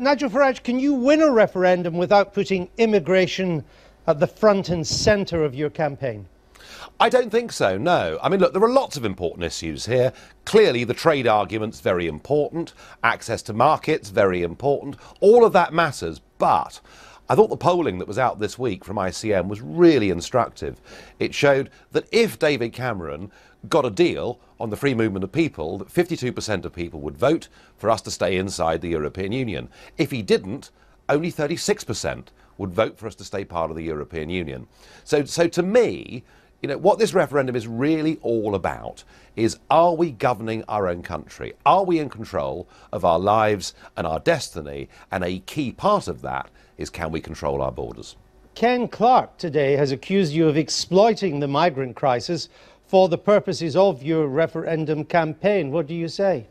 Nigel Farage, can you win a referendum without putting immigration at the front and centre of your campaign? I don't think so, no. I mean, look, there are lots of important issues here. Clearly, the trade argument's very important. Access to markets, very important. All of that matters, but I thought the polling that was out this week from ICM was really instructive. It showed that if David Cameron got a deal on the free movement of people, that 52% of people would vote for us to stay inside the European Union. If he didn't, only 36% would vote for us to stay part of the European Union. So to me, you know, what this referendum is really all about is, are we governing our own country? Are we in control of our lives and our destiny? And a key part of that is, can we control our borders? Ken Clarke today has accused you of exploiting the migrant crisis for the purposes of your referendum campaign. What do you say?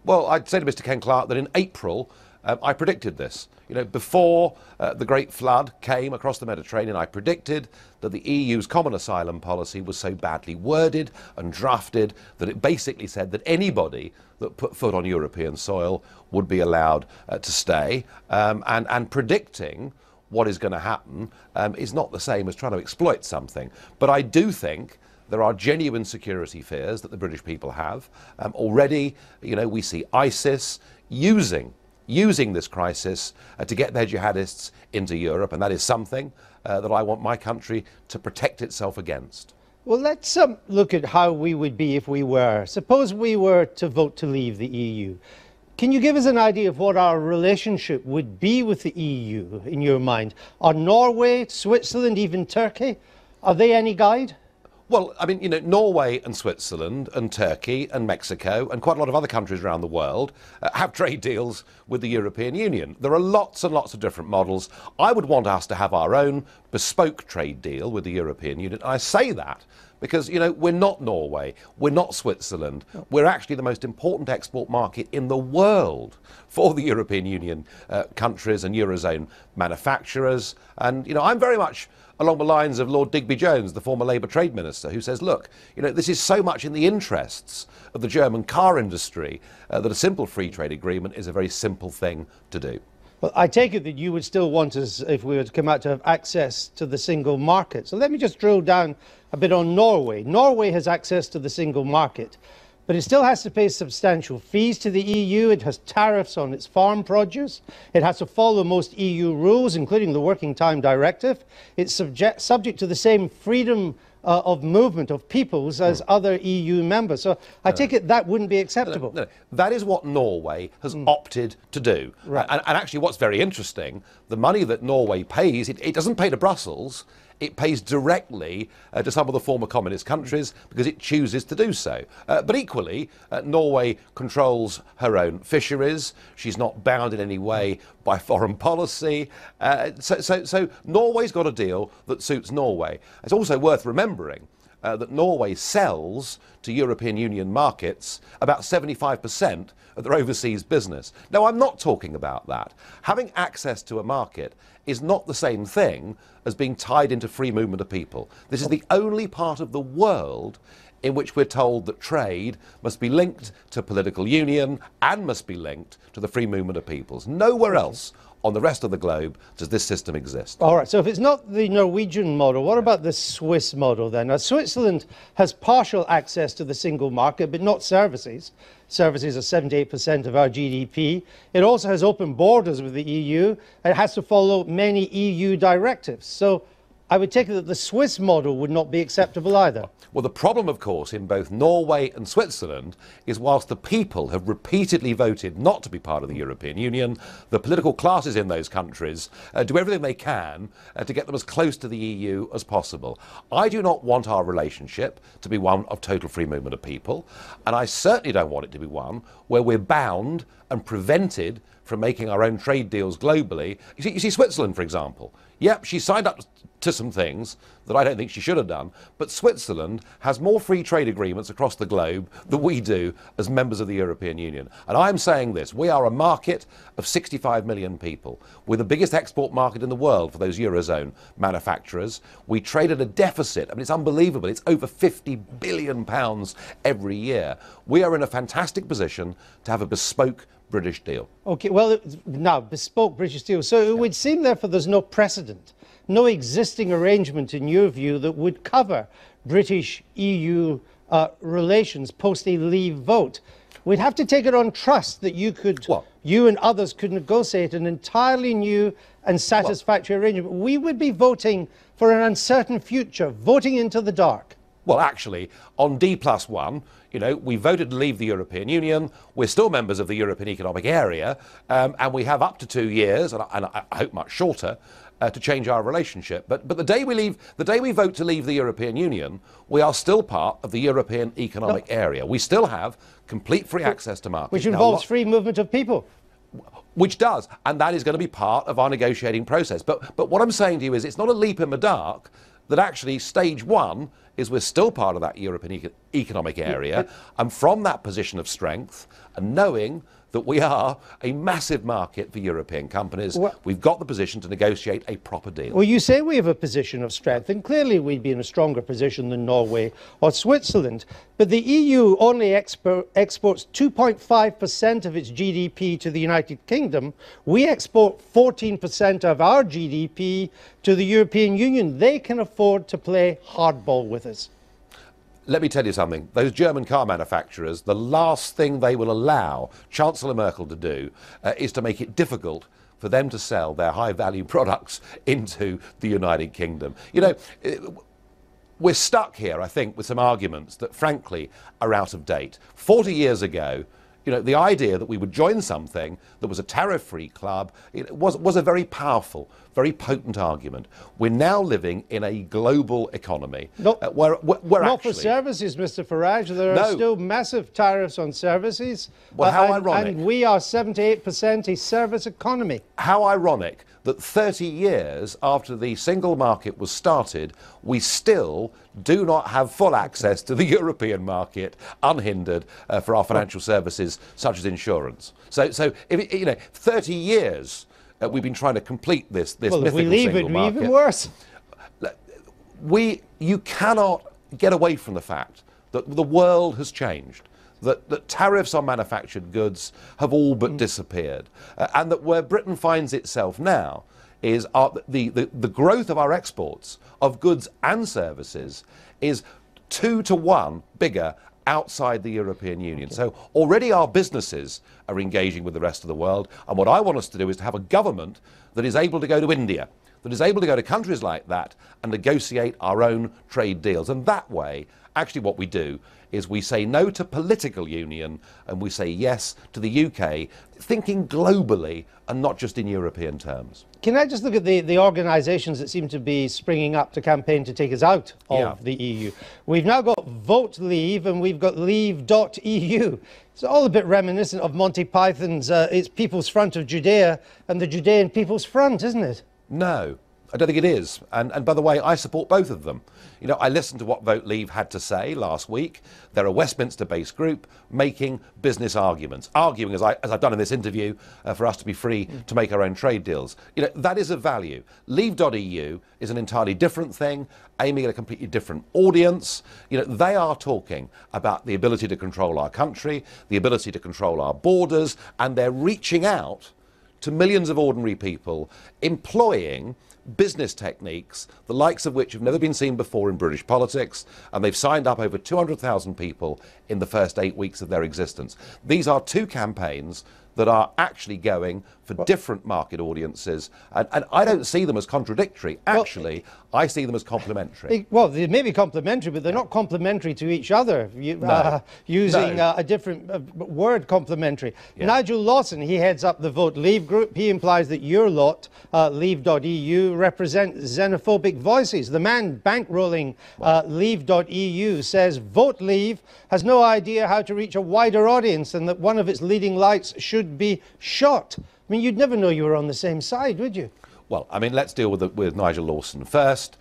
Well, I'd say to Mr. Ken Clarke that in April, I predicted this. You know, before the Great Flood came across the Mediterranean, I predicted that the EU's common asylum policy was so badly worded and drafted that it basically said that anybody that put foot on European soil would be allowed to stay. And predicting what is going to happen is not the same as trying to exploit something. But I do think there are genuine security fears that the British people have. Already, you know, we see ISIS using this crisis to get their jihadists into Europe, and that is something that I want my country to protect itself against. Well, let's look at how we would be if we were. Suppose we were to vote to leave the EU. Can you give us an idea of what our relationship would be with the EU in your mind? Are Norway, Switzerland, even Turkey, are they any guide? Well, I mean, you know, Norway and Switzerland and Turkey and Mexico and quite a lot of other countries around the world have trade deals with the European Union. There are lots and lots of different models. I would want us to have our own bespoke trade deal with the European Union. I say that because, you know, we're not Norway, we're not Switzerland. We're actually the most important export market in the world for the European Union countries and Eurozone manufacturers. And, you know, I'm very much along the lines of Lord Digby Jones, the former Labour Trade Minister, who says, look, you know, this is so much in the interests of the German car industry that a simple free trade agreement is a very simple thing to do. Well, I take it that you would still want us, if we were to come out, to have access to the single market. So let me just drill down a bit on Norway. Norway has access to the single market, but it still has to pay substantial fees to the EU. It has tariffs on its farm produce. It has to follow most EU rules, including the Working Time Directive. It's subject to the same freedom of movement of peoples as other EU members. So I take it that wouldn't be acceptable. No. That is what Norway has opted to do. Right. And actually what's very interesting, the money that Norway pays, it doesn't pay to Brussels. It pays directly to some of the former communist countries because it chooses to do so. But equally, Norway controls her own fisheries. She's not bound in any way by foreign policy. So Norway's got a deal that suits Norway. It's also worth remembering that Norway sells to European Union markets about 75% of their overseas business. Now, I'm not talking about that. Having access to a market is not the same thing as being tied into free movement of people. This is the only part of the world in which we're told that trade must be linked to political union and must be linked to the free movement of peoples. Nowhere else on the rest of the globe does this system exist. All right, so if it's not the Norwegian model, what about the Swiss model then? Now, Switzerland has partial access to the single market, but not services. Services are 78% of our GDP. It also has open borders with the EU. It has to follow many EU directives. So I would take it that the Swiss model would not be acceptable either. Well, the problem, of course, in both Norway and Switzerland is whilst the people have repeatedly voted not to be part of the European Union, the political classes in those countries do everything they can to get them as close to the EU as possible. I do not want our relationship to be one of total free movement of people, and I certainly don't want it to be one where we're bound and prevented from making our own trade deals globally. You see Switzerland, for example. Yep, she signed up to some things that I don't think she should have done, but Switzerland has more free trade agreements across the globe than we do as members of the European Union. And I'm saying this, we are a market of 65 million people. We're the biggest export market in the world for those Eurozone manufacturers. We trade at a deficit. I mean, it's unbelievable. It's over £50 billion every year. We are in a fantastic position to have a bespoke British deal. Okay, well, now, bespoke British deal. So it would seem, therefore, there's no precedent, no existing arrangement, in your view, that would cover British-EU relations post a leave vote. We'd have to take it on trust that you and others could negotiate an entirely new and satisfactory arrangement. We would be voting for an uncertain future, voting into the dark. Well, actually, on D+1, you know, we voted to leave the European Union. We're still members of the European Economic Area, and we have up to 2 years, and I hope much shorter, to change our relationship. But the day we vote to leave the European Union, we are still part of the European Economic Area. We still have complete free access to markets. Which involves free movement of people. Which does, and that is going to be part of our negotiating process. But what I'm saying to you is it's not a leap in the dark that actually stage one is we're still part of that European Economic Area, and from that position of strength, and knowing that we are a massive market for European companies, we've got the position to negotiate a proper deal. Well, you say we have a position of strength, and clearly we'd be in a stronger position than Norway or Switzerland. But the EU only exports 2.5% of its GDP to the United Kingdom. We export 14% of our GDP to the European Union. They can afford to play hardball with us. Let me tell you something. Those German car manufacturers, the last thing they will allow Chancellor Merkel to do is to make it difficult for them to sell their high-value products into the United Kingdom. You know, we're stuck here, I think, with some arguments that, frankly, are out of date. 40 years ago, you know, the idea that we would join something that was a tariff-free club was a very powerful, very potent argument. We're now living in a global economy where not for services, Mr. Farage. There are still massive tariffs on services. Well, how ironic. And we are 78% a service economy. How ironic that 30 years after the single market was started, we still do not have full access to the European market unhindered for our financial services such as insurance. So if, you know, 30 years we've been trying to complete this mythical if we leave single it, market. even worse. You cannot get away from the fact that the world has changed. That tariffs on manufactured goods have all but disappeared, and that where Britain finds itself now is the growth of our exports of goods and services is 2 to 1 bigger outside the European Union. So already our businesses are engaging with the rest of the world, and what I want us to do is to have a government that is able to go to India, that is able to go to countries like that and negotiate our own trade deals. And that way, actually what we do is we say no to political union and we say yes to the UK, thinking globally and not just in European terms. Can I just look at the organisations that seem to be springing up to campaign to take us out of the EU? We've now got Vote Leave and we've got Leave.eu. It's all a bit reminiscent of Monty Python's It's People's Front of Judea and the Judean People's Front, isn't it? No, I don't think it is. And by the way, I support both of them. You know, I listened to what Vote Leave had to say last week. They're a Westminster-based group making business arguments, arguing, as I've done in this interview, for us to be free to make our own trade deals. You know, that is of value. Leave.eu is an entirely different thing, aiming at a completely different audience. You know, they are talking about the ability to control our country, the ability to control our borders, and they're reaching out to millions of ordinary people, employing business techniques, the likes of which have never been seen before in British politics, and they've signed up over 200,000 people in the first 8 weeks of their existence. These are two campaigns that are actually going for different market audiences, and I don't see them as contradictory. Actually, I see them as complementary. Well, they may be complementary, but they're not complementary to each other, using a different word, complementary. Yeah. Nigel Lawson, he heads up the Vote Leave group. He implies that your lot, Leave.eu, represent xenophobic voices. The man bankrolling Leave.eu says Vote Leave has no idea how to reach a wider audience and that one of its leading lights should be shot. I mean, you'd never know you were on the same side, would you? Well, I mean, let's deal with Nigel Lawson first.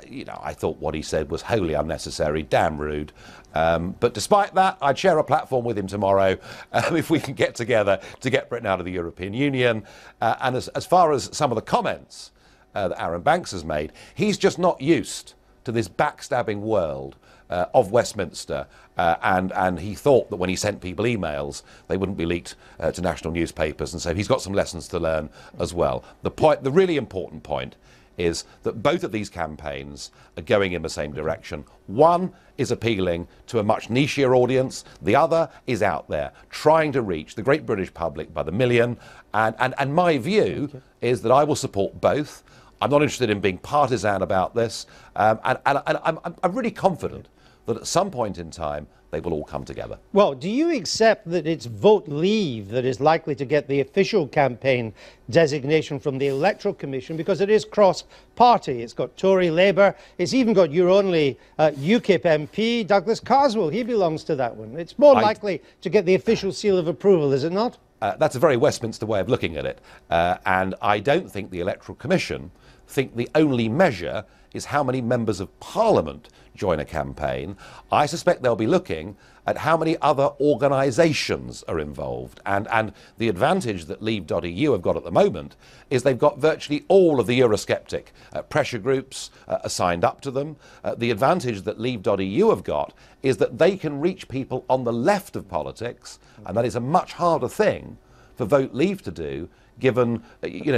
You know, I thought what he said was wholly unnecessary, damn rude. But despite that, I'd share a platform with him tomorrow if we can get together to get Britain out of the European Union. And as far as some of the comments that Aaron Banks has made, he's just not used to this backstabbing world of Westminster, and he thought that when he sent people emails, they wouldn't be leaked to national newspapers, and so he's got some lessons to learn as well. The really important point is that both of these campaigns are going in the same direction. One is appealing to a much nichier audience. The other is out there, trying to reach the great British public by the million. And my view is that I will support both. I'm not interested in being partisan about this. And I'm really confident that at some point in time, they will all come together. Well, do you accept that it's Vote Leave that is likely to get the official campaign designation from the Electoral Commission, because it is cross-party? It's got Tory, Labour, it's even got your only UKIP MP, Douglas Carswell. He belongs to that one. It's more likely to get the official seal of approval, is it not? That's a very Westminster way of looking at it. And I don't think the Electoral Commission think the only measure is how many members of Parliament join a campaign. I suspect they'll be looking at how many other organisations are involved. And the advantage that Leave.eu have got at the moment is they've got virtually all of the Eurosceptic pressure groups are signed up to them. The advantage that Leave.eu have got is that they can reach people on the left of politics, and that is a much harder thing for Vote Leave to do, given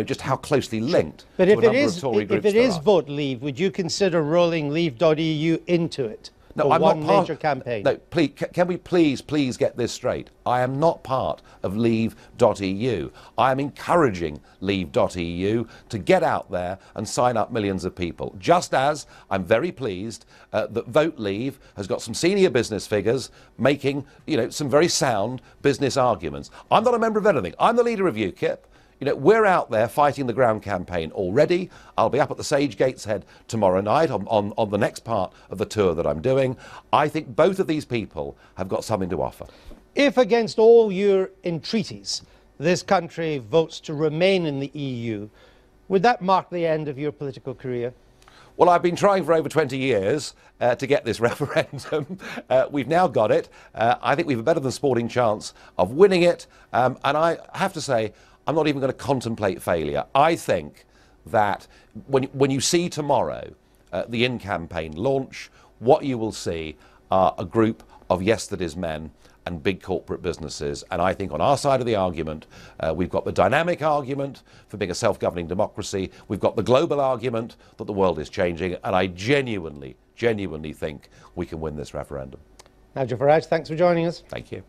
just how closely linked but to if a number of Tory groups if it is are. Vote Leave, would you consider rolling Leave.eu into it? No, for I'm one not part. major campaign. No, please, can we please get this straight? I am not part of Leave.eu. I am encouraging Leave.eu to get out there and sign up millions of people. Just as I'm very pleased that Vote Leave has got some senior business figures making, some very sound business arguments. I'm not a member of anything. I'm the leader of UKIP. We're out there fighting the ground campaign already. I'll be up at the Sage Gateshead tomorrow night on the next part of the tour that I'm doing. I think both of these people have got something to offer. If against all your entreaties, this country votes to remain in the EU, would that mark the end of your political career? Well, I've been trying for over 20 years to get this referendum. We've now got it. I think we've a better than sporting chance of winning it. And I have to say, I'm not even going to contemplate failure. I think that when you see tomorrow the In campaign launch, what you will see are a group of yesterday's men and big corporate businesses. And I think on our side of the argument, we've got the dynamic argument for being a self-governing democracy. We've got the global argument that the world is changing. And I genuinely think we can win this referendum. Nigel Farage, thanks for joining us. Thank you.